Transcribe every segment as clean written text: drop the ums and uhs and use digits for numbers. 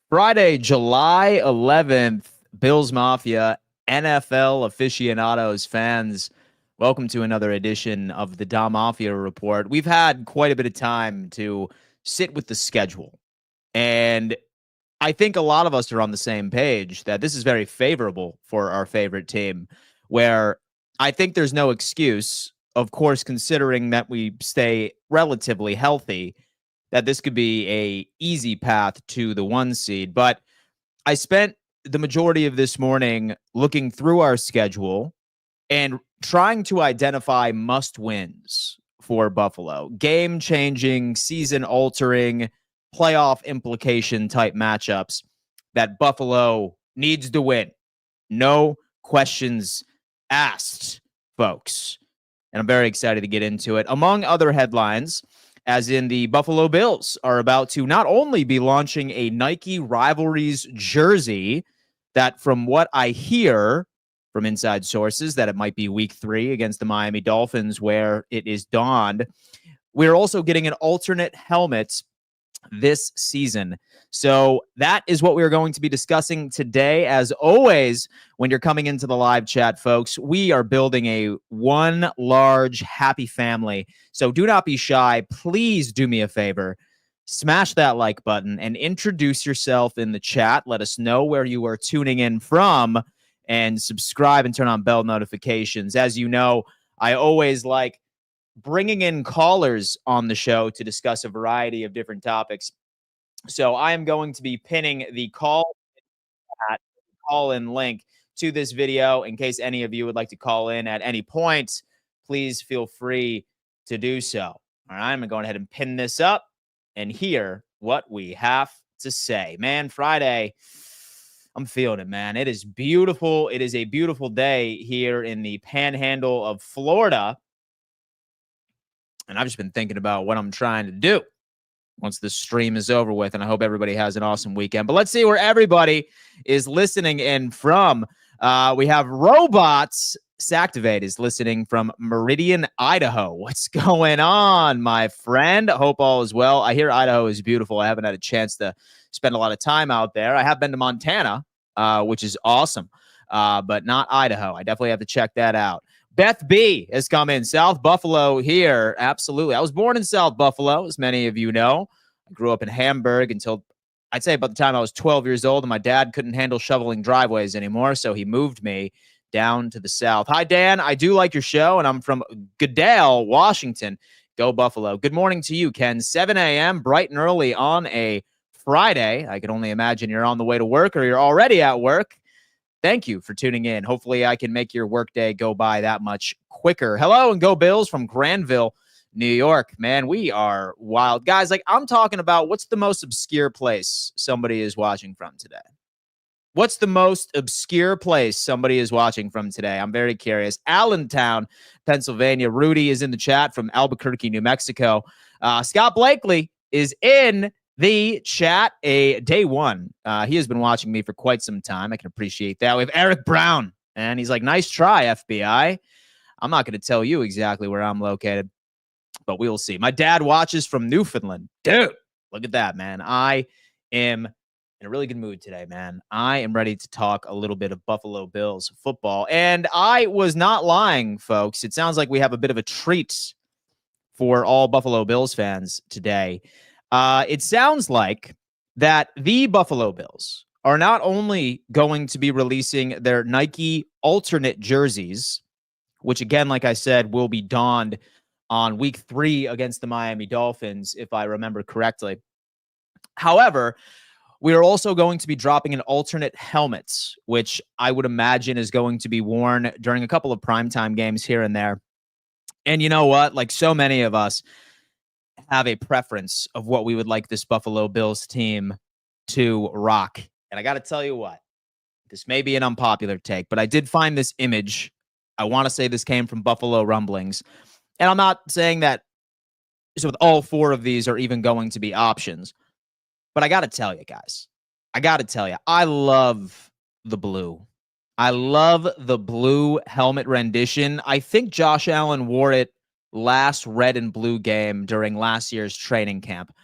Friday, July 11th, Bills Mafia, NFL aficionados, fans, welcome to another edition of the Da Mafia Report. We've had quite a bit of time to sit with the schedule, and I think a lot of us are on the same page that this is very favorable for our favorite team, where I think there's no excuse, of course, considering that we stay relatively healthy, that this could be a easy path to the one seed. But I spent the majority of this morning looking through our schedule and trying to identify must wins for Buffalo, game changing, season altering, playoff implication type matchups that Buffalo needs to win. No questions asked, folks. And I'm very excited to get into it. Among other headlines, as in the Buffalo Bills are about to not only be launching a Nike Rivalries jersey that, from what I hear from inside sources, that it might be week 3 against the Miami Dolphins where it is donned. We're also getting an alternate helmet this season. So that is what we're going to be discussing today. As always, when you're coming into the live chat, folks, we are building a one large happy family. So do not be shy. Please do me a favor. Smash that like button and introduce yourself in the chat. Let us know where you are tuning in from and subscribe and turn on bell notifications. As you know, I always like bringing in callers on the show to discuss a variety of different topics. So I am going to be pinning the call-in link to this video in case any of you would like to call in at any point. Please feel free to do so. All right, I'm going to go ahead and pin this up and hear what we have to say. Man, Friday, I'm feeling it, man. It is beautiful. It is a beautiful day here in the panhandle of Florida. And I've just been thinking about what I'm trying to do once this stream is over with. And I hope everybody has an awesome weekend. But let's see where everybody is listening in from. We have Robots. Sactivate is listening from Meridian, Idaho. What's going on, my friend? Hope all is well. I hear Idaho is beautiful. I haven't had a chance to spend a lot of time out there. I have been to Montana, which is awesome, but not Idaho. I definitely have to check that out. Beth B has come in. South Buffalo here. Absolutely. I was born in South Buffalo, as many of you know. I grew up in Hamburg until, I'd say, about the time I was 12 years old, and my dad couldn't handle shoveling driveways anymore, so he moved me down to the South. Hi, Dan. I do like your show, and I'm from Goodale, Washington. Go Buffalo. Good morning to you, Ken. 7 a.m., bright and early on a Friday. I can only imagine you're on the way to work or you're already at work. Thank you for tuning in. Hopefully, I can make your workday go by that much quicker. Hello and go Bills from Granville, New York. Man, we are wild. Guys, like I'm talking about what's the most obscure place somebody is watching from today? What's the most obscure place somebody is watching from today? I'm very curious. Allentown, Pennsylvania. Rudy is in the chat from Albuquerque, New Mexico. Scott Blakely is in the chat, a day one. He has been watching me for quite some time. I can appreciate that. We have Eric Brown, and he's like, nice try, FBI. I'm not going to tell you exactly where I'm located, but we'll see. My dad watches from Newfoundland. Dude, look at that, man. I am in a really good mood today, man. I am ready to talk a little bit of Buffalo Bills football. And I was not lying, folks. It sounds like we have a bit of a treat for all Buffalo Bills fans today. It sounds like that the Buffalo Bills are not only going to be releasing their Nike alternate jerseys, which again, like I said, will be donned on week 3 against the Miami Dolphins, if I remember correctly. However, we are also going to be dropping an alternate helmet, which I would imagine is going to be worn during a couple of primetime games here and there. And you know what? Like so many of us have a preference of what we would like this Buffalo Bills team to rock. And I got to tell you what, this may be an unpopular take, but I did find this image. I want to say this came from Buffalo Rumblings. And I'm not saying that so with all 4 of these are even going to be options. But I got to tell you, guys, I love the blue. I love the blue helmet rendition. I think Josh Allen wore it last red and blue game during last year's training camp.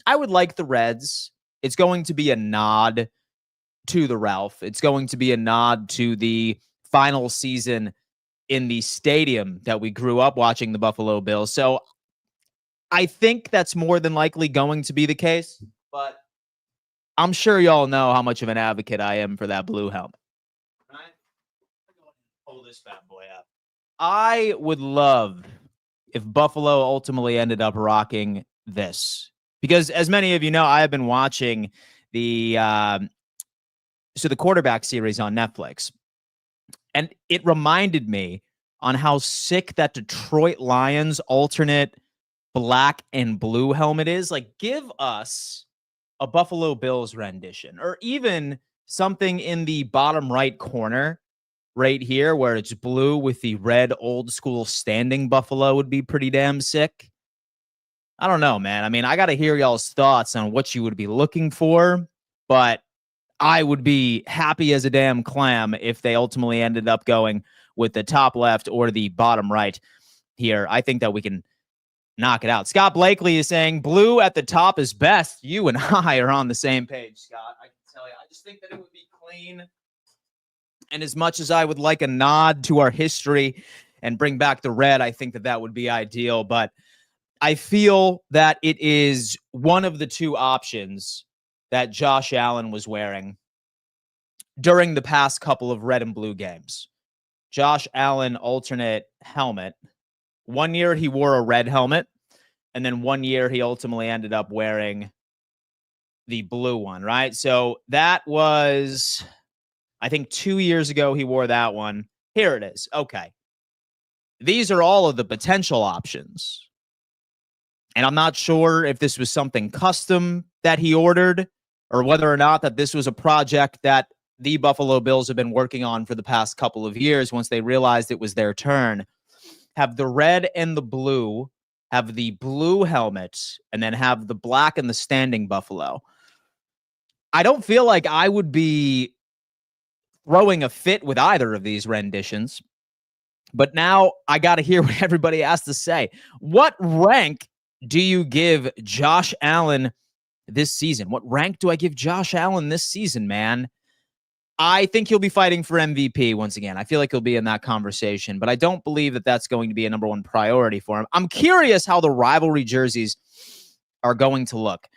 I would like the Reds it's going to be a nod to the Ralph. It's going to be a nod to the final season in the stadium that we grew up watching the Buffalo Bills. So I think that's more than likely going to be the case, but I'm sure y'all know how much of an advocate I am for that blue helmet. Right? Pull this bad boy up. I would love if Buffalo ultimately ended up rocking this, because as many of you know, I have been watching the quarterback series on Netflix, and it reminded me on how sick that Detroit Lions alternate black and blue helmet is. Like, give us a Buffalo Bills rendition, or even something in the bottom right corner right here where it's blue with the red old school standing buffalo would be pretty damn sick. I don't know, man. I mean, I got to hear y'all's thoughts on what you would be looking for, but I would be happy as a damn clam if they ultimately ended up going with the top left or the bottom right here. I think that we can knock it out. Scott Blakely is saying blue at the top is best. You and I are on the same page, Scott. I can tell you. I just think that it would be clean. And as much as I would like a nod to our history and bring back the red, I think that that would be ideal. But I feel that it is one of the two options that Josh Allen was wearing during the past couple of red and blue games. Josh Allen alternate helmet. One year he wore a red helmet, and then one year he ultimately ended up wearing the blue one, right? So that was, I think 2 years ago he wore that one. Here it is. Okay. These are all of the potential options. And I'm not sure if this was something custom that he ordered or whether or not that this was a project that the Buffalo Bills have been working on for the past couple of years once they realized it was their turn. Have the red and the blue, have the blue helmet, and then have the black and the standing buffalo. I don't feel like I would be throwing a fit with either of these renditions. But now I got to hear what everybody has to say. What rank do you give Josh Allen this season? What rank do I give Josh Allen this season, man? I think he'll be fighting for MVP once again. I feel like he'll be in that conversation, but I don't believe that that's going to be a number one priority for him. I'm curious how the rivalry jerseys are going to look.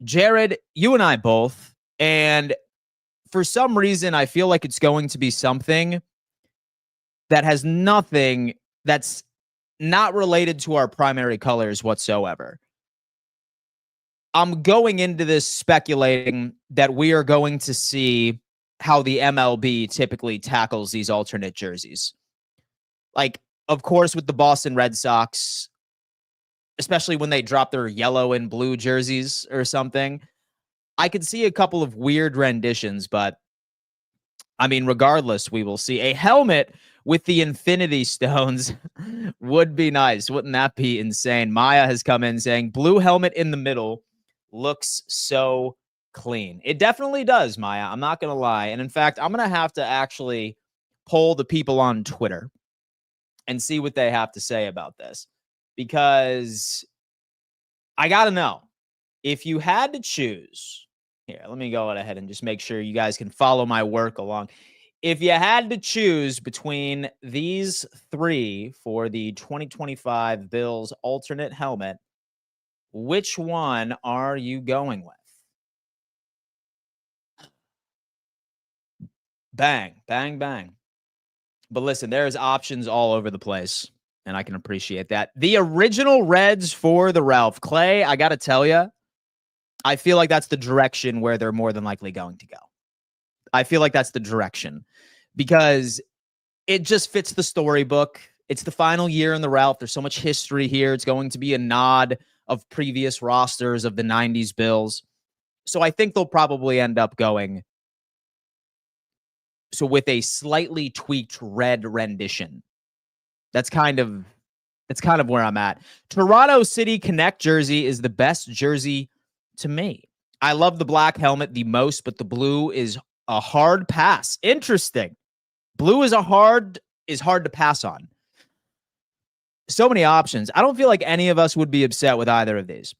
Jared, you and I both, and for some reason, I feel like it's going to be something that has nothing that's not related to our primary colors whatsoever. I'm going into this speculating that we are going to see how the MLB typically tackles these alternate jerseys. Like, of course, with the Boston Red Sox, especially when they drop their yellow and blue jerseys or something, I could see a couple of weird renditions, but I mean, regardless, we will see. A helmet with the Infinity Stones would be nice. Wouldn't that be insane? Maya has come in saying blue helmet in the middle looks so clean. It definitely does, Maya. I'm not going to lie. And in fact, I'm going to have to actually poll the people on Twitter and see what they have to say about this, because I got to know, if you had to choose here, let me go ahead and just make sure you guys can follow my work along. If you had to choose between these three for the 2025 Bills alternate helmet, which one are you going with? Bang, bang, bang. But listen, there's options all over the place, and I can appreciate that. The original Reds for the Ralph Clay, I got to tell you, I feel like that's the direction where they're more than likely going to go. I feel like that's the direction because it just fits the storybook. It's the final year in the Ralph. There's so much history here. It's going to be a nod of previous rosters of the 90s Bills. So I think they'll probably end up going with a slightly tweaked red rendition. That's kind of where I'm at. Toronto City Connect jersey is the best jersey to me. I love the black helmet the most, but the blue is a hard pass. Interesting. Blue is hard to pass on. So many options. I don't feel like any of us would be upset with either of these.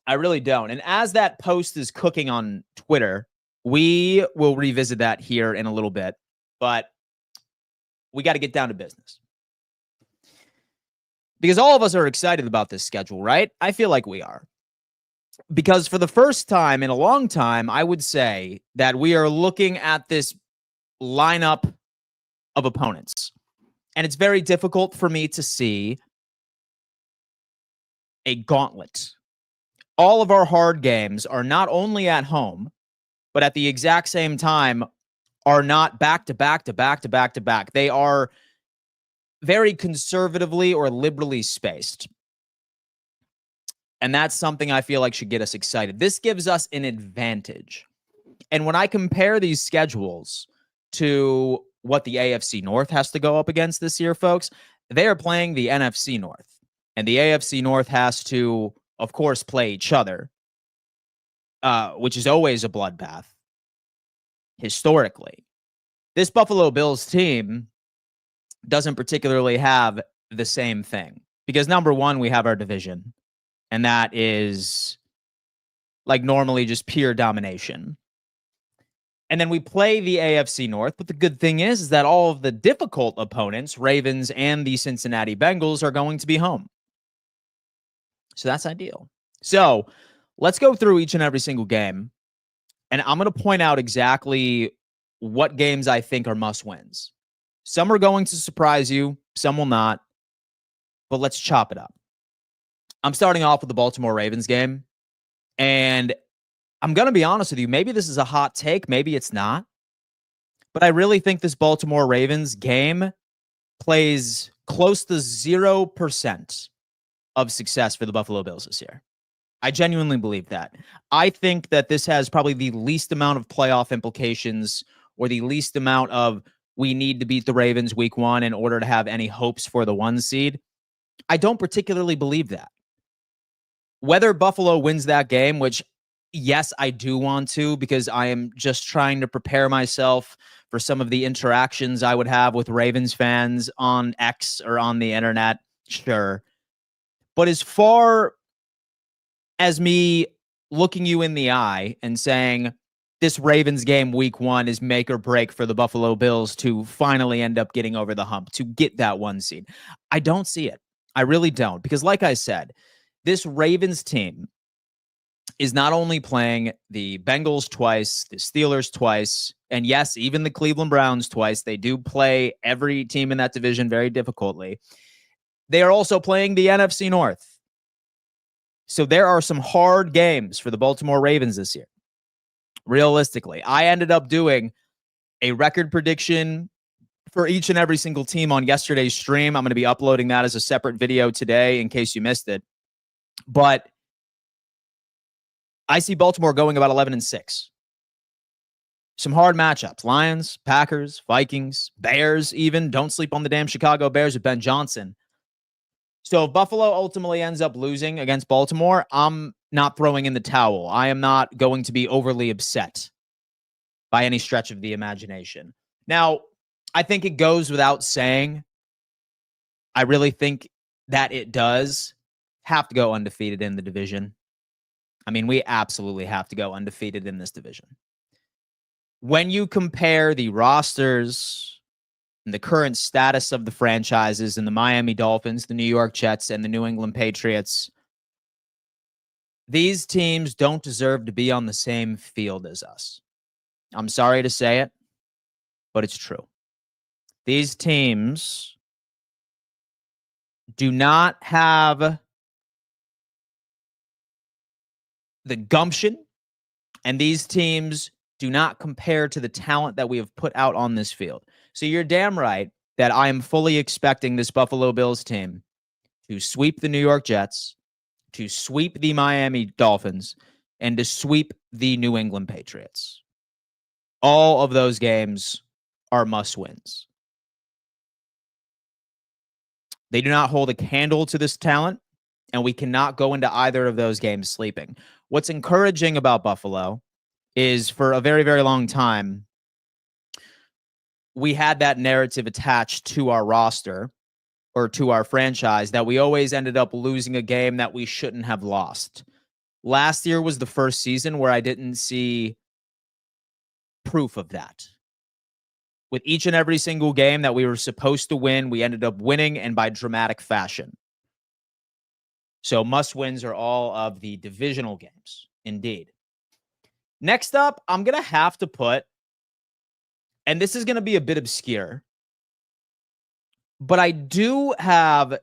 I really don't. And as that post is cooking on Twitter, we will revisit that here in a little bit. But we got to get down to business. Because all of us are excited about this schedule, right? I feel like we are. Because for the first time in a long time, I would say that we are looking at this lineup of opponents. And it's very difficult for me to see a gauntlet. All of our hard games are not only at home, but at the exact same time are not back to back to back to back to back. They are very conservatively or liberally spaced. And that's something I feel like should get us excited. This gives us an advantage. And when I compare these schedules to what the AFC North has to go up against this year, folks, they are playing the NFC North. And the AFC North has to, of course, play each other, which is always a bloodbath, historically. This Buffalo Bills team doesn't particularly have the same thing. Because, number one, we have our division. And that is, like, normally just pure domination. And then we play the AFC North. But the good thing is that all of the difficult opponents, Ravens and the Cincinnati Bengals, are going to be home. So that's ideal. So let's go through each and every single game. And I'm going to point out exactly what games I think are must-wins. Some are going to surprise you. Some will not. But let's chop it up. I'm starting off with the Baltimore Ravens game. And I'm going to be honest with you. Maybe this is a hot take. Maybe it's not. But I really think this Baltimore Ravens game plays close to 0% of success for the Buffalo Bills this year. I genuinely believe that. I think that this has probably the least amount of playoff implications or the least amount of we need to beat the Ravens week 1 in order to have any hopes for the 1 seed. I don't particularly believe that. Whether Buffalo wins that game, which, yes, I do want to, because I am just trying to prepare myself for some of the interactions I would have with Ravens fans on X or on the internet, sure. But as far as me looking you in the eye and saying this Ravens game week 1 is make or break for the Buffalo Bills to finally end up getting over the hump, to get that 1 seed, I don't see it. I really don't. Because like I said, this Ravens team is not only playing the Bengals twice, the Steelers twice, and yes, even the Cleveland Browns twice. They do play every team in that division very difficultly. They are also playing the NFC North. So there are some hard games for the Baltimore Ravens this year. Realistically, I ended up doing a record prediction for each and every single team on yesterday's stream. I'm going to be uploading that as a separate video today in case you missed it. But I see Baltimore going about 11-6. Some hard matchups. Lions, Packers, Vikings, Bears even. Don't sleep on the damn Chicago Bears with Ben Johnson. So if Buffalo ultimately ends up losing against Baltimore, I'm not throwing in the towel. I am not going to be overly upset by any stretch of the imagination. Now, I think it goes without saying. I really think that it does have to go undefeated in the division. I mean, we absolutely have to go undefeated in this division. When you compare the rosters and the current status of the franchises and the Miami Dolphins, the New York Jets, and the New England Patriots, these teams don't deserve to be on the same field as us. I'm sorry to say it, but it's true. These teams do not have the gumption, and these teams do not compare to the talent that we have put out on this field. So you're damn right that I am fully expecting this Buffalo Bills team to sweep the New York Jets, to sweep the Miami Dolphins, and to sweep the New England Patriots. All of those games are must-wins. They do not hold a candle to this talent, and we cannot go into either of those games sleeping. What's encouraging about Buffalo is for a very, very long time, we had that narrative attached to our roster or to our franchise that we always ended up losing a game that we shouldn't have lost. Last year was the first season where I didn't see proof of that. With each and every single game that we were supposed to win, we ended up winning, and by dramatic fashion. So must-wins are all of the divisional games, indeed. Next up, I'm going to have to put, and this is going to be a bit obscure, but I do have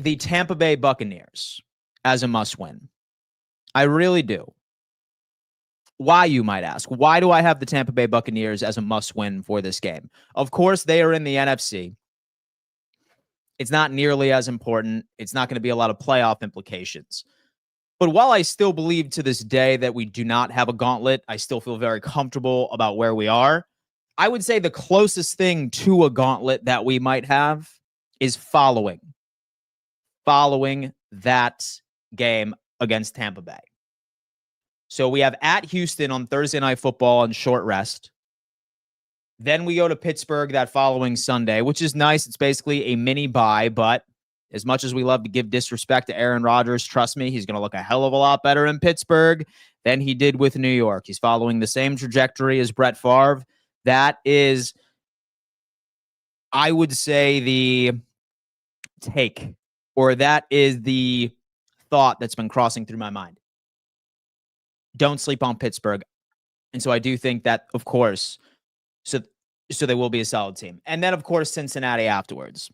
the Tampa Bay Buccaneers as a must-win. I really do. Why, you might ask? Why do I have the Tampa Bay Buccaneers as a must-win for this game? Of course, they are in the NFC. It's not nearly as important. It's not going to be a lot of playoff implications. But while I still believe to this day that we do not have a gauntlet, I still feel very comfortable about where we are. I would say the closest thing to a gauntlet that we might have is following that game against Tampa Bay. So we have at Houston on Thursday Night Football on short rest. Then we go to Pittsburgh that following Sunday, which is nice. It's basically a mini bye, but as much as we love to give disrespect to Aaron Rodgers, trust me, he's going to look a hell of a lot better in Pittsburgh than he did with New York. He's following the same trajectory as Brett Favre. That is, I would say, the take, or that is the thought that's been crossing through my mind. Don't sleep on Pittsburgh. And so I do think that, of course, so they will be a solid team. And then, of course, Cincinnati afterwards.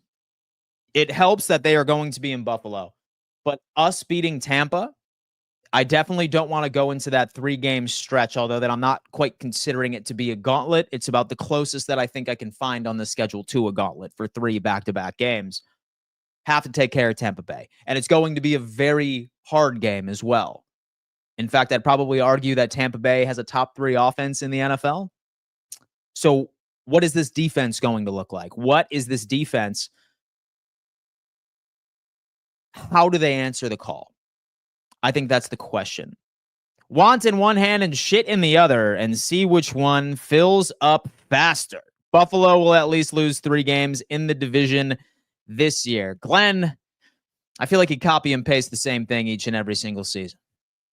It helps that they are going to be in Buffalo. But us beating Tampa, I definitely don't want to go into that 3-game stretch, although that I'm not quite considering it to be a gauntlet. It's about the closest that I think I can find on the schedule to a gauntlet for 3 back-to-back games. Have to take care of Tampa Bay. And it's going to be a very hard game as well. In fact, I'd probably argue that Tampa Bay has a top 3 offense in the NFL. So what is this defense going to look like? What is this defense? How do they answer the call? I think that's the question. Want in one hand and shit in the other, and see which one fills up faster. Buffalo will at least lose 3 games in the division this year. Glenn, I feel like he copy and paste the same thing each and every single season.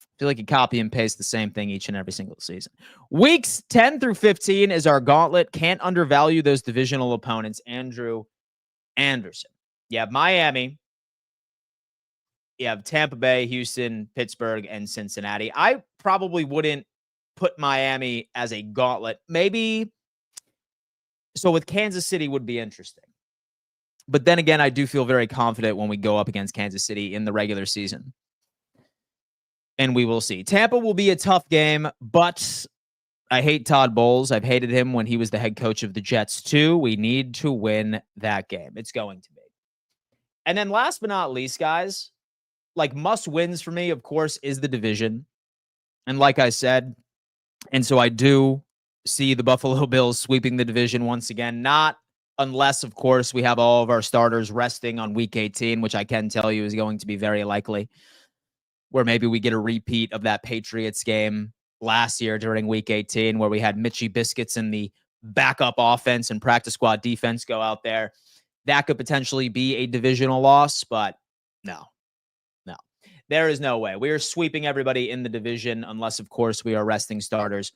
I feel like you copy and paste the same thing each and every single season. Weeks 10 through 15 is our gauntlet. Can't undervalue those divisional opponents. Andrew Anderson. You have Miami. You have Tampa Bay, Houston, Pittsburgh, and Cincinnati. I probably wouldn't put Miami as a gauntlet. Maybe. So with Kansas City would be interesting. But then again, I do feel very confident when we go up against Kansas City in the regular season. And we will see. Tampa will be a tough game, but I hate Todd Bowles. I've hated him when he was the head coach of the Jets too. We need to win that game. It's going to be. And then last but not least, guys, like must wins for me, of course, is the division. And like I said, and so I do see the Buffalo Bills sweeping the division once again, not unless, of course, we have all of our starters resting on week 18, which I can tell you is going to be very likely. Where maybe we get a repeat of that Patriots game last year during week 18, where we had Mitchie Biscuits and the backup offense and practice squad defense go out there. That could potentially be a divisional loss, but no. There is no way. We are sweeping everybody in the division unless, of course, we are resting starters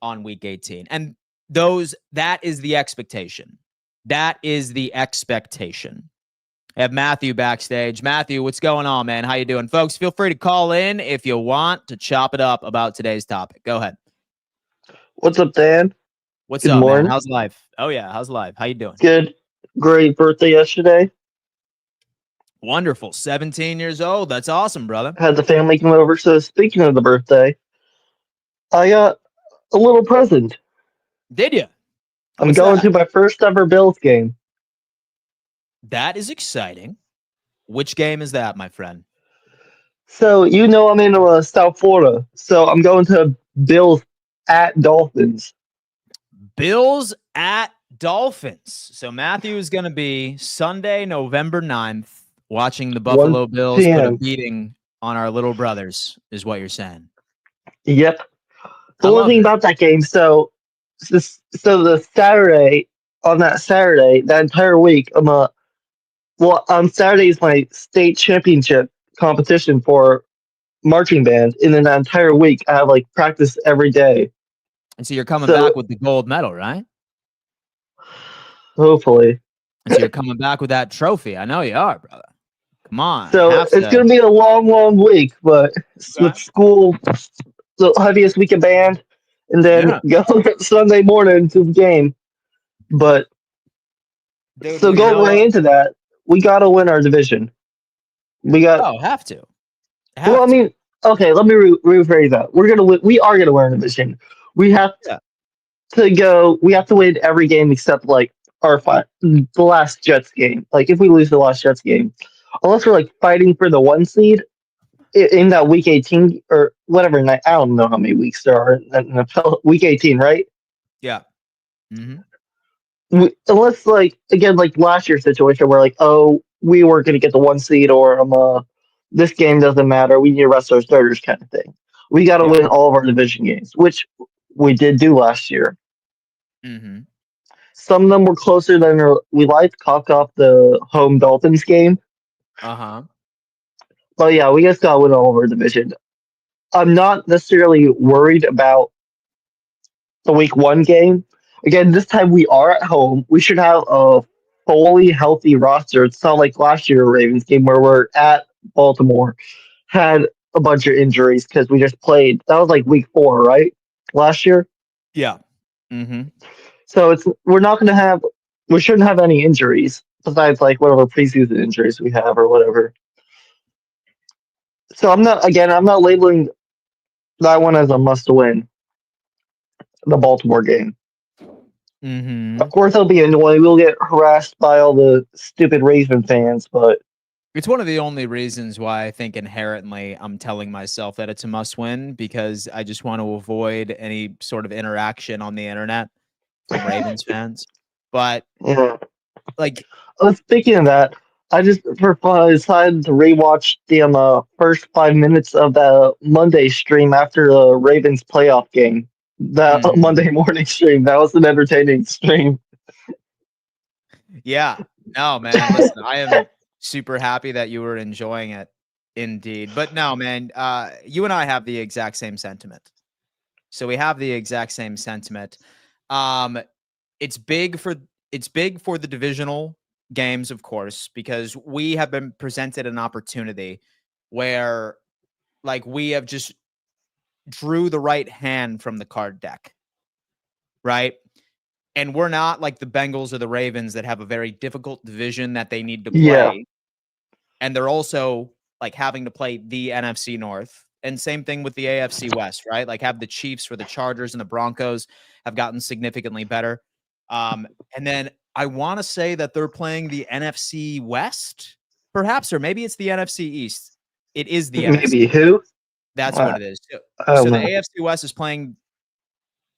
on week 18. And that is the expectation. That is the expectation. I have Matthew backstage. Matthew, what's going on, man? How you doing? Folks, feel free to call in if you want to chop it up about today's topic. Go ahead. What's up, Dan? What's Good up, morning. man? How's life? Oh, yeah. How's life? How you doing? Good. Great birthday yesterday. Wonderful. 17 years old. That's awesome, brother. Had the family come over. So speaking of the birthday, I got a little present. Did you? I'm going to my first ever Bills game. That is exciting. Which game is that, my friend? So, I'm in South Florida. So I'm going to Bills at Dolphins. Bills at Dolphins. So Matthew is going to be Sunday, November 9th, watching the Buffalo Bills put a beating on our little brothers, is what you're saying. Yep. The only thing about that game, so the Saturday, that entire week, on Saturday is my state championship competition for marching band, and then that entire week I have like practice every day. And so you're coming So back with the gold medal, right? hopefully, And so you're coming back with that trophy. I know you are, brother. Come on, so have it's to. gonna be a long, long week, but Okay. with school, the heaviest week of band, and then Yeah, go Sunday morning to the game. But dude. so Well, you know going what? into that, we gotta win our division. We got Oh, have to, well, have I to. mean, okay, let me rephrase that. We're gonna win. We are gonna win our division. We have Yeah. to go. We have to win every game except like the last Jets game. Like if we lose the last Jets game, unless we're like fighting for the one seed in that week 18 or whatever night. I don't know how many weeks there are in the NFL. Week 18, right? Yeah. Mm-hmm. Unless like again like last year's situation where like oh we weren't gonna get the one seed or this game doesn't matter. We need to rest our starters kind of thing. We got to Yeah. win all of our division games, which we did do last year. Mm-hmm. Some of them were closer than we liked. Coughed off the home Dolphins game. Uh-huh. But yeah, we just got to win all of our division. I'm not necessarily worried about the week one game. Again, this time we are at home. We should have a fully healthy roster. It's not like last year Ravens game where we're at Baltimore, had a bunch of injuries because we just played. That was like week 4, right? Last year. Yeah. Mm-hmm. So we shouldn't have any injuries besides like whatever preseason injuries we have or whatever. So I'm not labeling that one as a must win, the Baltimore game. Mm-hmm. Of course, it'll be annoying. We'll get harassed by all the stupid Raven fans, but It's one of the only reasons why I think inherently I'm telling myself that it's a must win because I just want to avoid any sort of interaction on the internet from Ravens fans. But yeah. like, Speaking of that, I just for fun I decided to rewatch the first 5 minutes of the Monday stream after the Ravens playoff game. That mhm. Monday morning stream. That was an entertaining stream. Yeah, no, man. Listen, I am super happy that you were enjoying it indeed. But no, man, you and I have the exact same sentiment. So we have the exact same sentiment. Um, it's big for it's big for the divisional games, of course, because we have been presented an opportunity where like we have just drew the right hand from the card deck, right? And we're not like the Bengals or the Ravens that have a very difficult division that they need to Yeah. play. And they're also like having to play the NFC North. And same thing with the AFC West, right? Like have the Chiefs or the Chargers and the Broncos have gotten significantly better. And then I want to say that they're playing the NFC West, perhaps, or maybe it's the NFC East. It is the NFC Maybe East. who? That's what Uh, it is. So, I don't so the know. AFC West is playing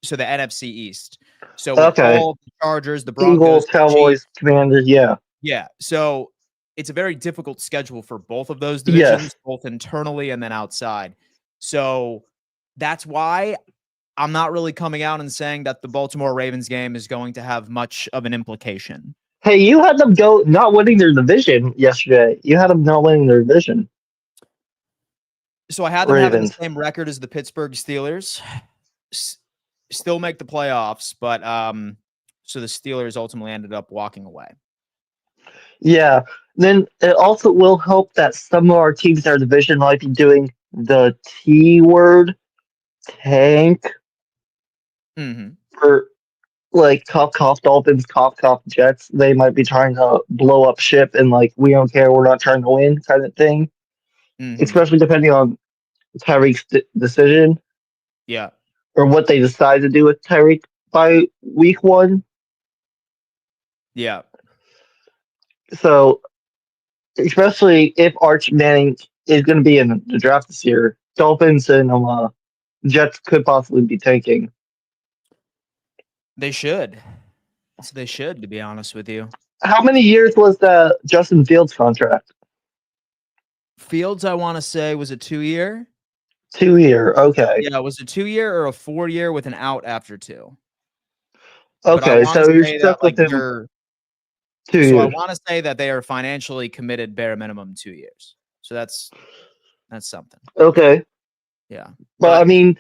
the NFC East. So with Okay. all the Chargers, the Eagles, Broncos, the Chiefs, Cowboys, Commanders, yeah. yeah. So it's a very difficult schedule for both of those Yes. divisions, both internally and then outside. So that's why I'm not really coming out and saying that the Baltimore Ravens game is going to have much of an implication. Hey, you had them go not winning their division yesterday. You had them not winning their division. So I had them having the Ravens. same record as the Pittsburgh Steelers. Still make the playoffs, but so the Steelers ultimately ended up walking away. Yeah. Then it also will help that some of our teams in our division might be doing the T word tank Mm-hmm. for like cough Dolphins, cough Jets. They might be trying to blow up ship and like we don't care, we're not trying to win kind of thing. Mm-hmm. Especially depending on Tyreek's decision Yeah. or what they decide to do with Tyreek by week 1. Yeah. So especially if Arch Manning is going to be in the draft this year, Dolphins and Jets could possibly be tanking. They should. So they should, to be honest with you. How many years was the Justin Fields contract? Fields, I want to say, was a 2-year. 2 year. Okay. Yeah, was a 2-year or a 4-year with an out after 2? But I Okay. wanna So you're say that, stuck like, with him they're 2 so I years. wanna say that they are financially committed bare minimum 2 years. So that's That's something. Okay. Yeah. But I But mean,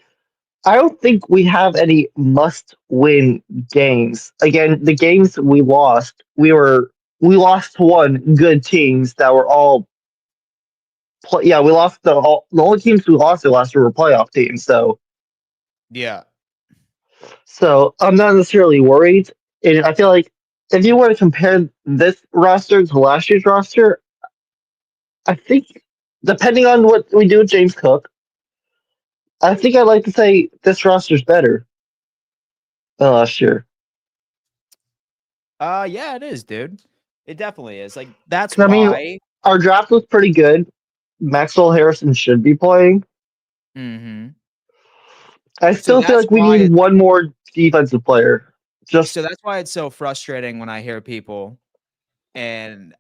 I don't think we have any must-win games. Again, the games we lost, we lost to one good teams that were all yeah, we lost the only teams we lost to last year were playoff teams. yeah. So I'm not necessarily worried. And I feel like if you were to compare this roster to last year's roster, I think depending on what we do with James Cook, I think I'd like to say this roster's better than last year. Yeah, it is, dude. It definitely is. Like that's 'Cause, I mean, why. our draft was pretty good. Maxwell Harrison should be playing. Mm-hmm. I So still feel that's like we why need it one more defensive player. Just so that's why it's so frustrating when I hear people and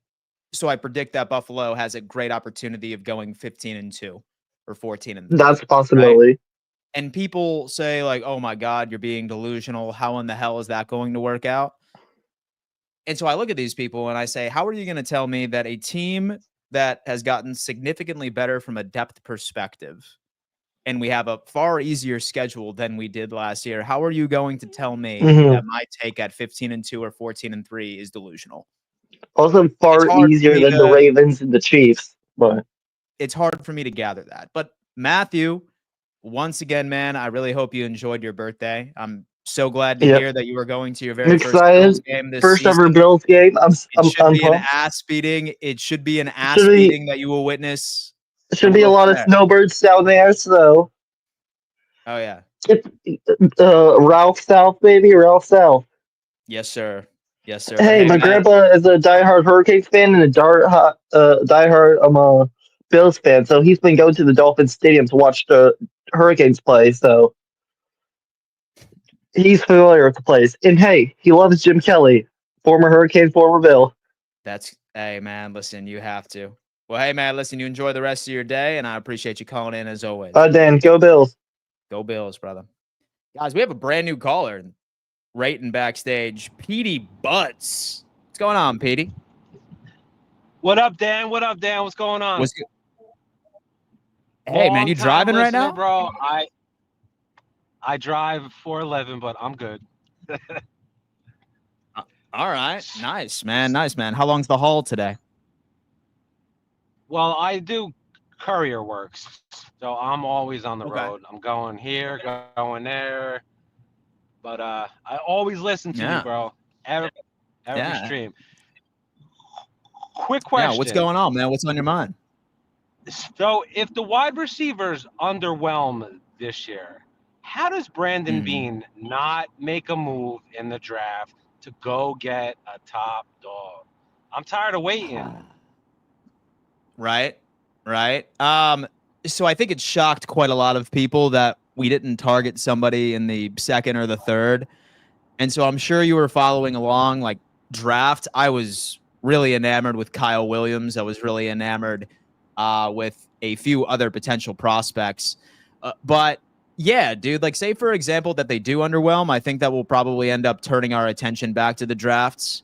so I predict that Buffalo has a great opportunity of going 15-2 or 14-3, that's a right? possibility. And people say like, "Oh my god, you're being delusional. How in the hell is that going to work out?" And so I look at these people and I say, "How are you going to tell me that a team that has gotten significantly better from a depth perspective and we have a far easier schedule than we did last year, how are you going to tell me Hmm. that my take at 15-2 or 14-3 is delusional?" Also, It's far hard for easier me than the to Ravens and the Chiefs. But gather that. But Matthew, once again, man, I really hope you enjoyed your birthday. I'm so glad to yep, hear that you were going to your I'm very first Bills excited. game this First ever season. Bills game. It should I'm be an pumped. ass beating. It should be an Should ass be beating that you will witness, and should we'll be a go lot from of there. snowbirds down there. So Oh yeah, it's Ralph South, baby, Ralph South. yes sir, yes sir. But Hey, hey, my man, grandpa is a diehard Hurricanes fan and a diehard Bills fan. So he's been going to the Dolphins Stadium to watch the Hurricanes play. So he's familiar with the place. And hey, he loves Jim Kelly, former Hurricane, former Bill. that's hey man. Listen, you have to. Well, hey man, listen. You enjoy the rest of your day, and I appreciate you calling in as always. Dan, go Bills. Go Bills, brother. Guys, we have a brand new caller right in backstage. Petey Butts. What's going on, Petey? What up, Dan? What up, Dan? What's going on? What's good? Hey, man, Long you time driving right listener, now? bro. I drive 411, but I'm good. All right. Nice, man. Nice, man. How long's the haul today? Well, I do courier works, so I'm always on the Okay. road. I'm going here, going there, but I always listen to you, Yeah. bro. Every Yeah. stream. Quick Yeah. What's question. going on, man? What's on your mind? So, if the wide receivers underwhelm this year, how does Brandon Mhm. Bean not make a move in the draft to go get a top dog? I'm tired of waiting. Right. Right. So I think it shocked quite a lot of people that we didn't target somebody in the second or the third. And so I'm sure you were following along like draft. I was really enamored with Kyle Williams. I was really enamored with a few other potential prospects. But yeah, dude, like say for example that they do underwhelm, I think that will probably end up turning our attention back to the drafts.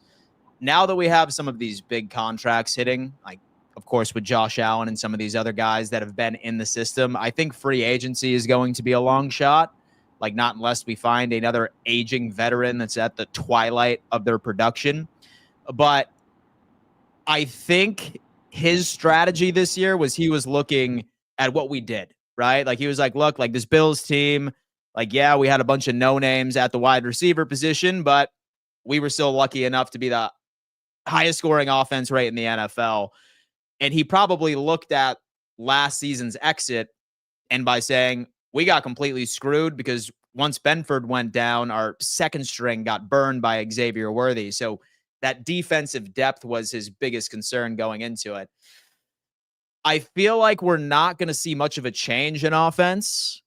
Now that we have some of these big contracts hitting, like of course with Josh Allen and some of these other guys that have been in the system, I think free agency is going to be a long shot. Like not unless we find another aging veteran that's at the twilight of their production. But I think his strategy this year was he was looking at what we did, right? Like he was like, look, like this Bills team, like, yeah, we had a bunch of no names at the wide receiver position, but we were still lucky enough to be the highest scoring offense rate in the NFL. And he probably looked at last season's exit and by saying, we got completely screwed because once Benford went down, our second string got burned by Xavier Worthy. So that defensive depth was his biggest concern going into it. I feel like we're not going to see much of a change in offense.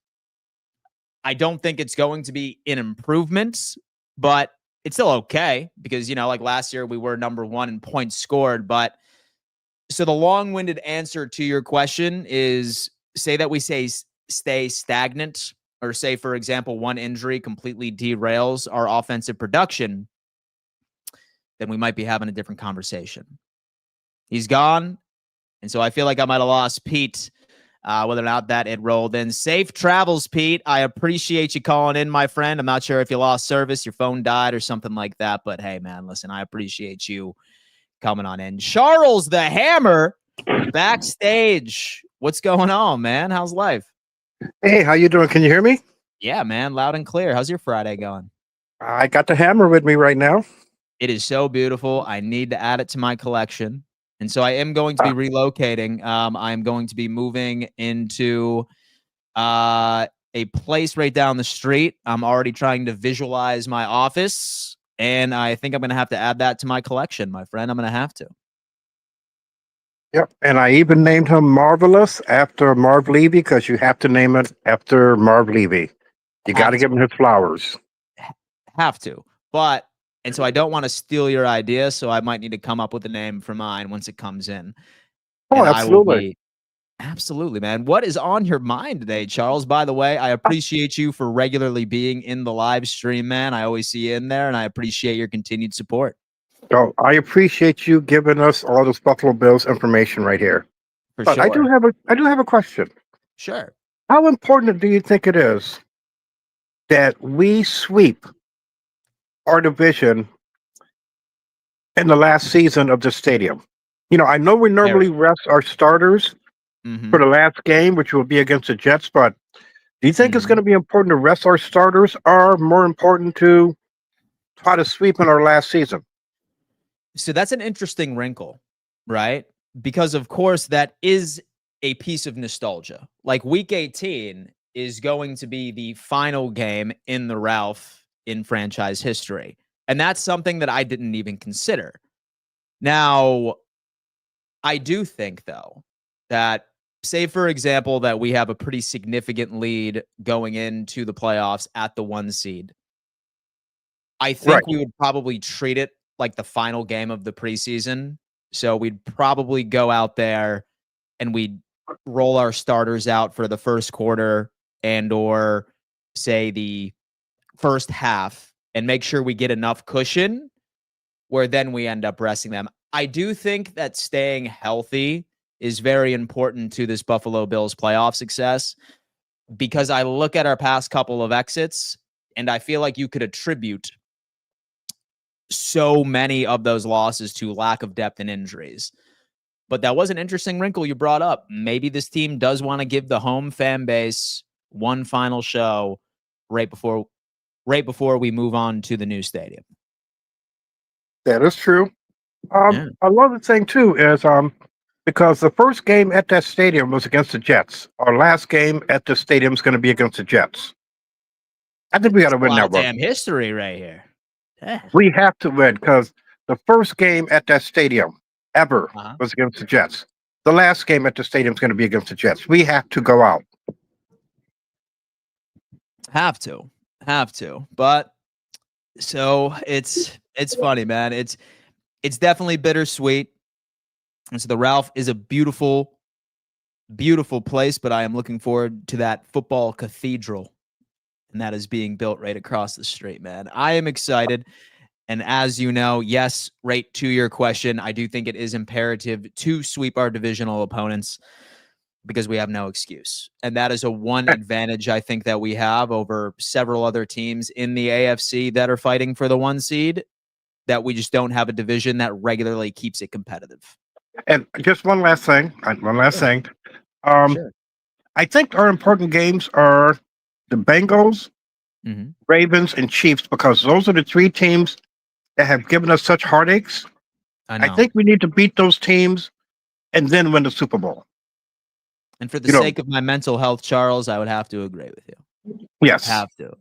I don't think it's going to be an improvement, but it's still okay because, you know, like last year we were number one in points scored. But so the long-winded answer to your question is say that we say stay stagnant or say, for example, one injury completely derails our offensive production, then we might be having a different conversation. He's gone. And so I feel like I might have lost Pete Whether or not that it rolled in. Safe travels, Pete. I appreciate you calling in, my friend. I'm not sure if you lost service, your phone died or something like that, but hey, man, listen, I appreciate you coming on in. Charles the Hammer, backstage. What's going on, man? How's life? Hey, how you doing? Can you hear me? Yeah, man, loud and clear. How's your Friday going? I got the hammer with me right now. It is so beautiful. I need to add it to my collection. And so I am going to be relocating. I'm going to be moving into a place right down the street. I'm already trying to visualize my office, and I think I'm going to have to add that to my collection, my friend. I'm going to have to. Yep, and I even named him Marvelous after Marv Levy because you have to name it after Marv Levy. You got to give him his flowers. Have to. And so I don't want to steal your idea, so I might need to come up with a name for mine once it comes in. Oh, absolutely. Absolutely, man. What is on your mind today, Charles? By the way, I appreciate you for regularly being in the live stream, man. I always see you in there, and I appreciate your continued support. So I appreciate you giving us all this Buffalo Bills information right here. But sure. I do have a question. Sure. How important do you think it is that we sweep our division in the last season of the stadium? You know, I know we normally rest our starters for the last game, which will be against the Jets, but do you think it's going to be important to rest our starters, or more important to try to sweep in our last season? So that's an interesting wrinkle, right? Because of course that is a piece of nostalgia. Like week 18 is going to be the final game in the Ralph in franchise history. And that's something that I didn't even consider. Now, I do think though that, say for example, that we have a pretty significant lead going into the playoffs at the 1 seed. I think we would probably treat it like the final game of the preseason. So we'd probably go out there and we'd roll our starters out for the first quarter and or say the first half and make sure we get enough cushion where then we end up resting them. I do think that staying healthy is very important to this Buffalo Bills playoff success, because I look at our past couple of exits and I feel like you could attribute so many of those losses to lack of depth and injuries. But that was an interesting wrinkle you brought up. Maybe this team does want to give the home fan base one final show right before we move on to the new stadium. That is true. Another thing too is because the first game at that stadium was against the Jets. Our last game at the stadium is going to be against the Jets. I think we got to win that one. Damn history right here. Yeah. We have to win because the first game at that stadium ever was against the Jets. The last game at the stadium is going to be against the Jets. We have to go out. Have to. But so it's funny, man. It's definitely bittersweet. And so the Ralph is a beautiful, beautiful place, but I am looking forward to that football cathedral. And that is being built right across the street, man. I am excited. And as you know, yes, right to your question, I do think it is imperative to sweep our divisional opponents because we have no excuse. And that is a one advantage I think that we have over several other teams in the AFC that are fighting for the 1 seed, that we just don't have a division that regularly keeps it competitive. And just one last thing. Sure. I think our important games are the Bengals, Ravens, and Chiefs, because those are the 3 teams that have given us such heartaches. I think we need to beat those teams and then win the Super Bowl. And for the sake of my mental health, Charles, I would have to agree with you. Yes. Have to.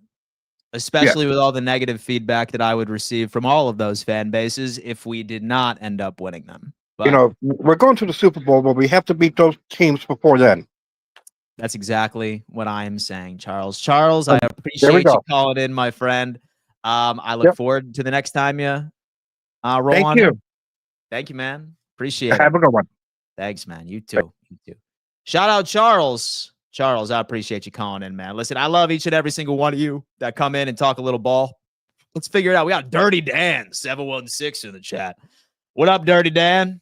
Especially with all the negative feedback that I would receive from all of those fan bases if we did not end up winning them. But, we're going to the Super Bowl, but we have to beat those teams before then. That's exactly what I am saying, Charles. Charles, I appreciate you calling in, my friend. I look forward to the next time you roll on in. Thank you, man. Appreciate it. Have a good one. Thanks, man. You too. Shout out Charles. Charles, I appreciate you calling in, man. Listen, I love each and every single one of you that come in and talk a little ball. Let's figure it out. We got Dirty Dan 716 in the chat. What up, Dirty Dan?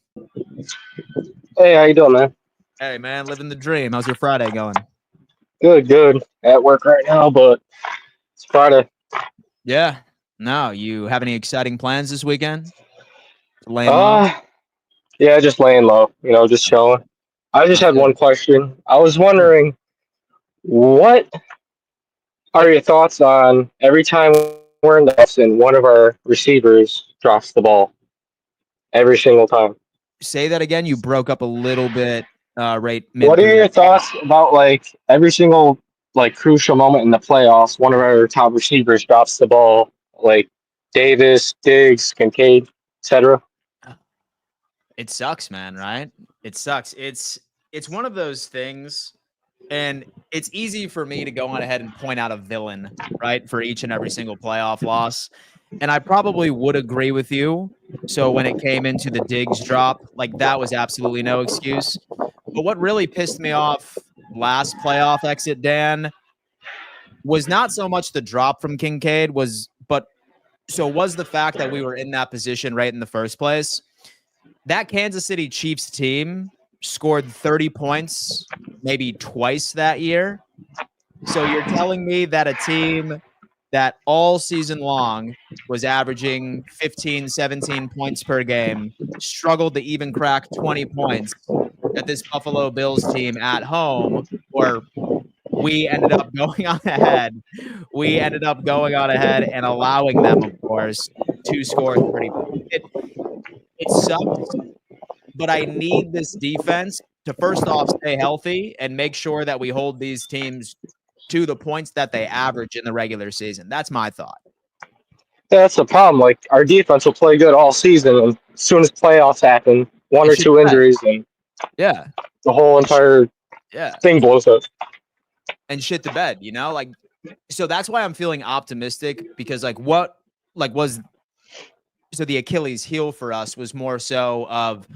Hey, how you doing, man? Hey, man, living the dream. How's your Friday going? Good, good. At work right now, but it's Friday. Yeah. No, you have any exciting plans this weekend? Laying low? Uh, yeah, just laying low, just chilling. I just I had feel one you. question. I was Sure. wondering, what are your thoughts on every time we're in the house and one of our receivers drops the ball every single time? Say that again. You broke up a little bit right mid What are through your that. thoughts about like every single like crucial moment in the playoffs, one of our top receivers drops the ball, like Davis, Diggs, Kincaid, etc.? It sucks, man, right? It sucks. It's one of those things, and it's easy for me to go on ahead and point out a villain, right, for each and every single playoff loss. And I probably would agree with you. So when it came into the Diggs drop, like that was absolutely no excuse. But what really pissed me off last playoff exit, Dan, was not so much the drop from Kincaid, was the fact that we were in that position right in the first place. That Kansas City Chiefs team scored 30 points maybe twice that year. So you're telling me that a team that all season long was averaging 15, 17 points per game struggled to even crack 20 points, that this Buffalo Bills team at home, or we ended up going on ahead. We ended up going on ahead and allowing them, of course, to score 30 points. It sucks, but I need this defense to first off stay healthy and make sure that we hold these teams to the points that they average in the regular season. That's my thought. Yeah, that's the problem. Like our defense will play good all season, and as soon as playoffs happen, one And or shit two the bed. injuries, and Yeah. the whole entire Yeah. thing blows up. And shit the bed, like, so that's why I'm feeling optimistic, because so the Achilles heel for us was more so of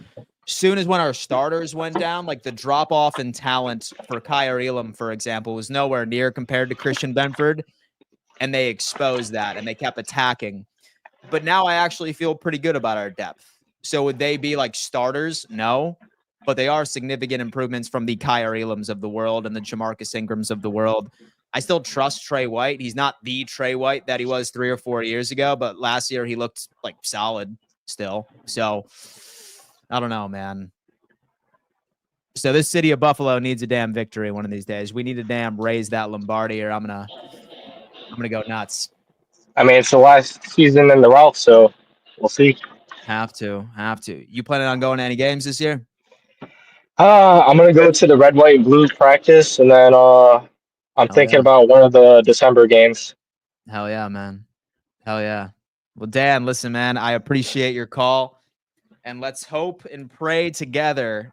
soon as when our starters went down, like the drop off in talent for Kyer Elam, for example, was nowhere near compared to Christian Benford. And they exposed that and they kept attacking. But now I actually feel pretty good about our depth. So would they be like starters? No. But they are significant improvements from the Kyer Elams of the world and the Jamarcus Ingrams of the world. I still trust Trey White. He's not the Trey White that he was 3 or 4 years ago, but last year he looked like solid still. So I don't know, man. So this city of Buffalo needs a damn victory one of these days. We need to damn raise that Lombardi, or I'm gonna go nuts. I mean, it's the last season in the Ralph, so we'll see. Have to. You planning on going to any games this year? I'm gonna go to the red, white, and blue practice, and then I'm Hell thinking yeah. about one of the December games. Hell yeah, man. Hell yeah. Well, Dan, listen, man, I appreciate your call. And let's hope and pray together.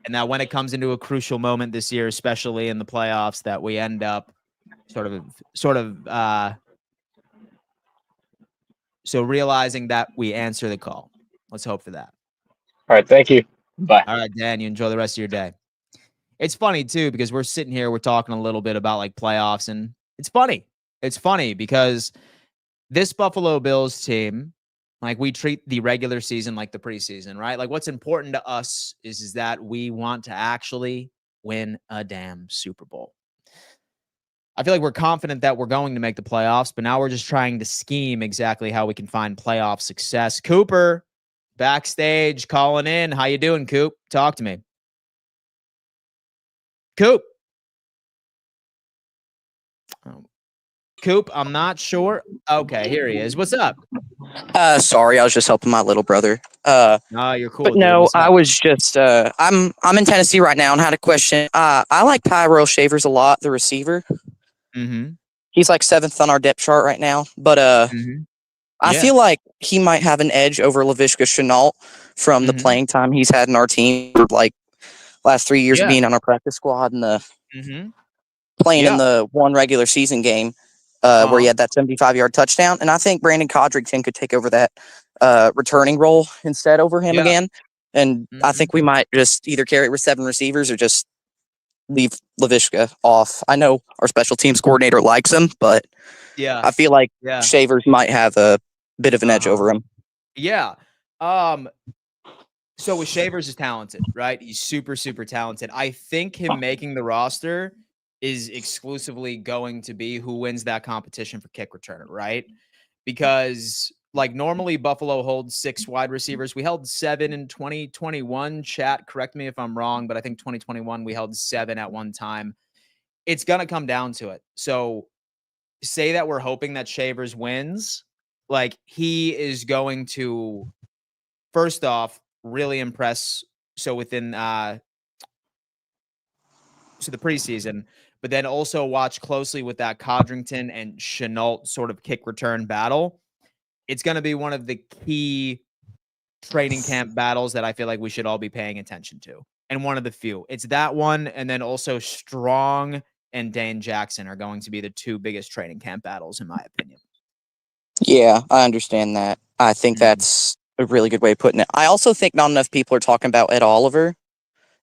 And that when it comes into a crucial moment this year, especially in the playoffs, that we end up so realizing that we answer the call. Let's hope for that. All right, thank you. Bye. All right, Dan, you enjoy the rest of your day. It's funny too, because we're sitting here, we're talking a little bit about like playoffs, and it's funny. It's funny because this Buffalo Bills team, like, we treat the regular season like the preseason, right? Like, what's important to us is that we want to actually win a damn Super Bowl. I feel like we're confident that we're going to make the playoffs, but now we're just trying to scheme exactly how we can find playoff success. Cooper, backstage, calling in. How you doing, Coop? Talk to me. Coop. Coop, I'm not sure. Okay, here he is. What's up? Sorry, I was just helping my little brother. No, you're cool. But Dude. no, What's I up? was just I'm in Tennessee right now and had a question. I like Tyrell Shavers a lot, the receiver. Mm-hmm. He's like 7th on our depth chart right now, but Mm-hmm. I Yeah. feel like he might have an edge over Laviska Chenault from the Mhm. playing time he's had in our team for like last 3 years of Yeah. being on our practice squad and the Mm-hmm. playing in Yeah. the one regular season game where he had that 75-yard touchdown. And I think Brandon Codrington could take over that returning role instead over him Yeah. again. And I Mhm. think we might just either carry it with 7 receivers or just leave Laviska off. I know our special teams coordinator likes him, but Yeah. I feel like Yeah. Shavers might have a bit of an edge over him. Yeah. Um, So with Shavers is talented, right? He's super, super talented. I think him making the roster is exclusively going to be who wins that competition for kick returner, right? Because like normally Buffalo holds 6 wide receivers. We held 7 in 2021. Chat, correct me if I'm wrong, but I think 2021 we held 7 at one time. It's going to come down to it. So say that we're hoping that Shavers wins, like he is going to first off really impress so within so the preseason, but then also watch closely with that Codrington and Chenault sort of kick return battle. It's going to be one of the key training camp battles that I feel like we should all be paying attention to. And one of the few. It's that one, and then also Strong and Dane Jackson are going to be the 2 biggest training camp battles, in my opinion. Yeah, I understand that. I think Mhm. that's a really good way of putting it. I also think not enough people are talking about Ed Oliver,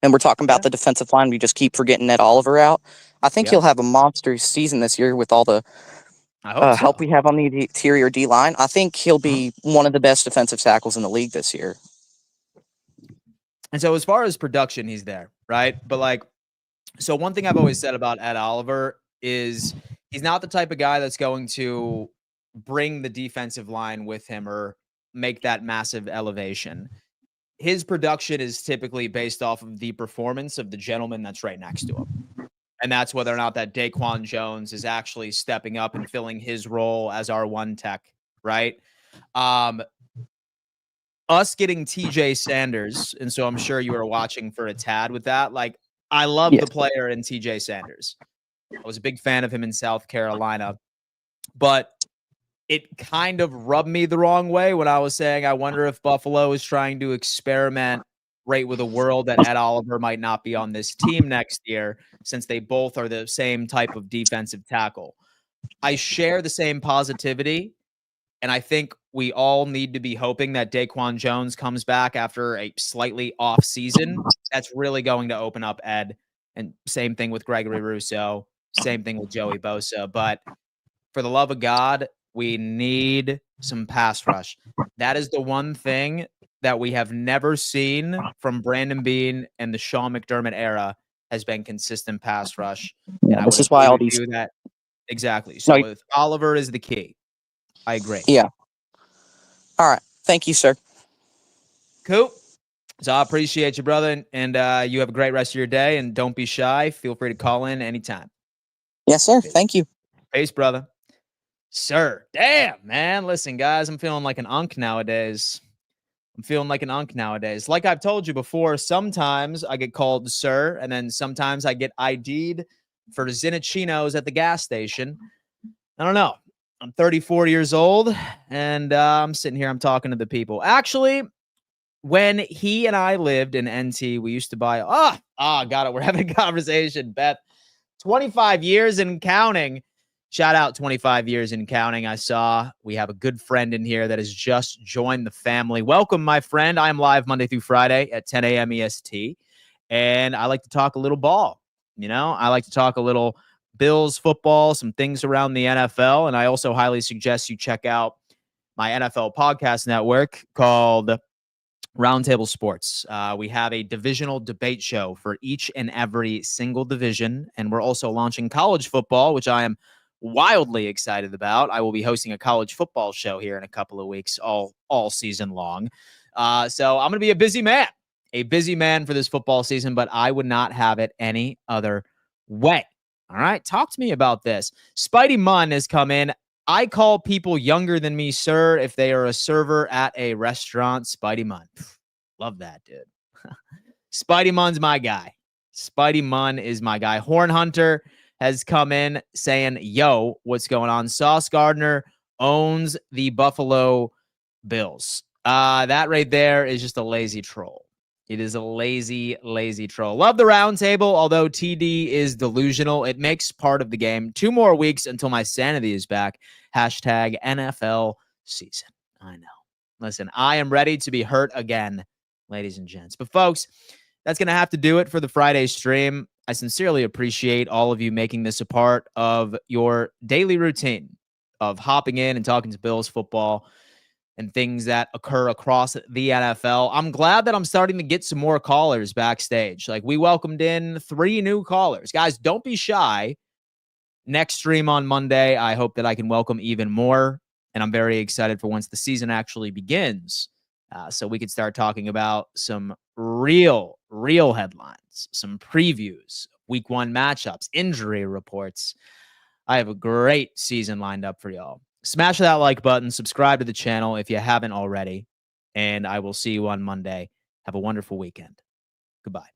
and we're talking about Yeah. the defensive line. We just keep forgetting Ed Oliver out. I think Yeah. he'll have a monster season this year with all the I hope help so. we have on the interior D line. I think he'll be one of the best defensive tackles in the league this year. And so as far as production, he's there, right? But like, so one thing I've always said about Ed Oliver is he's not the type of guy that's going to bring the defensive line with him or make that massive elevation. His production is typically based off of the performance of the gentleman that's right next to him. And that's whether or not that Daquan Jones is actually stepping up and filling his role as our one tech, right? Us getting TJ Sanders, and so I'm sure you were watching for a tad with that. Like, I love Yes. the player in TJ Sanders. I was a big fan of him in South Carolina, but it kind of rubbed me the wrong way when I was saying I wonder if Buffalo is trying to experiment right with a world that Ed Oliver might not be on this team next year, since they both are the same type of defensive tackle. I share the same positivity, and I think we all need to be hoping that Daquan Jones comes back after a slightly off season. That's really going to open up Ed. And same thing with Gregory Rousseau. Same thing with Joey Bosa. But for the love of God, we need some pass rush. That is the one thing that we have never seen from Brandon Beane and the Sean McDermott era has been consistent pass rush. And Yeah, I this would is why agree all with these. you that exactly. No, So if Oliver is the key, I agree. yeah. All right. Thank you, sir. Cool. So I appreciate you, brother. And you have a great rest of your day. And don't be shy. Feel free to call in anytime. Yes, sir. Thank you. Peace, brother. Sir. Damn, man. Listen, guys, I'm feeling like an unk nowadays. Like I've told you before, sometimes I get called sir, and then sometimes I get ID'd for Zinicinos at the gas station. I don't know. I'm 34 years old, and I'm sitting here, I'm talking to the people. Actually, when he and I lived in NT, we used to buy, got it. We're having a conversation, Beth. 25 years and counting. Shout out 25 years and counting. I saw we have a good friend in here that has just joined the family. Welcome, my friend. I'm live Monday through Friday at 10 a.m. EST. And I like to talk a little ball. You know, I like to talk a little Bills football, some things around the NFL. And I also highly suggest you check out my NFL podcast network called Roundtable Sports. We have a divisional debate show for each and every single division. And we're also launching college football, which I am wildly excited about. I will be hosting a college football show here in a couple of weeks, all season long. So I'm going to be a busy man for this football season, but I would not have it any other way. All right. Talk to me about this. Spidey Munn has come in. I call people younger than me, sir, if they are a server at a restaurant. Spidey Munn. Love that, dude. Spidey Munn's my guy. Spidey Munn is my guy. Horn Hunter has come in saying, yo, what's going on? Sauce Gardner owns the Buffalo Bills. That right there is just a lazy troll. It is a lazy, lazy troll. Love the round table, although TD is delusional. It makes part of the game. 2 more weeks until my sanity is back. Hashtag NFL season. I know. Listen, I am ready to be hurt again, ladies and gents. But folks, that's going to have to do it for the Friday stream. I sincerely appreciate all of you making this a part of your daily routine of hopping in and talking to Bills football. and things that occur across the NFL. I'm glad that I'm starting to get some more callers backstage. Like, we welcomed in 3 new callers. Guys, don't be shy. Next stream on Monday, I hope that I can welcome even more. And I'm very excited for once the season actually begins. So we can start talking about some real headlines, some previews, week 1 matchups, injury reports. I have a great season lined up for y'all. Smash that like button, subscribe to the channel if you haven't already, and I will see you on Monday. Have a wonderful weekend. Goodbye.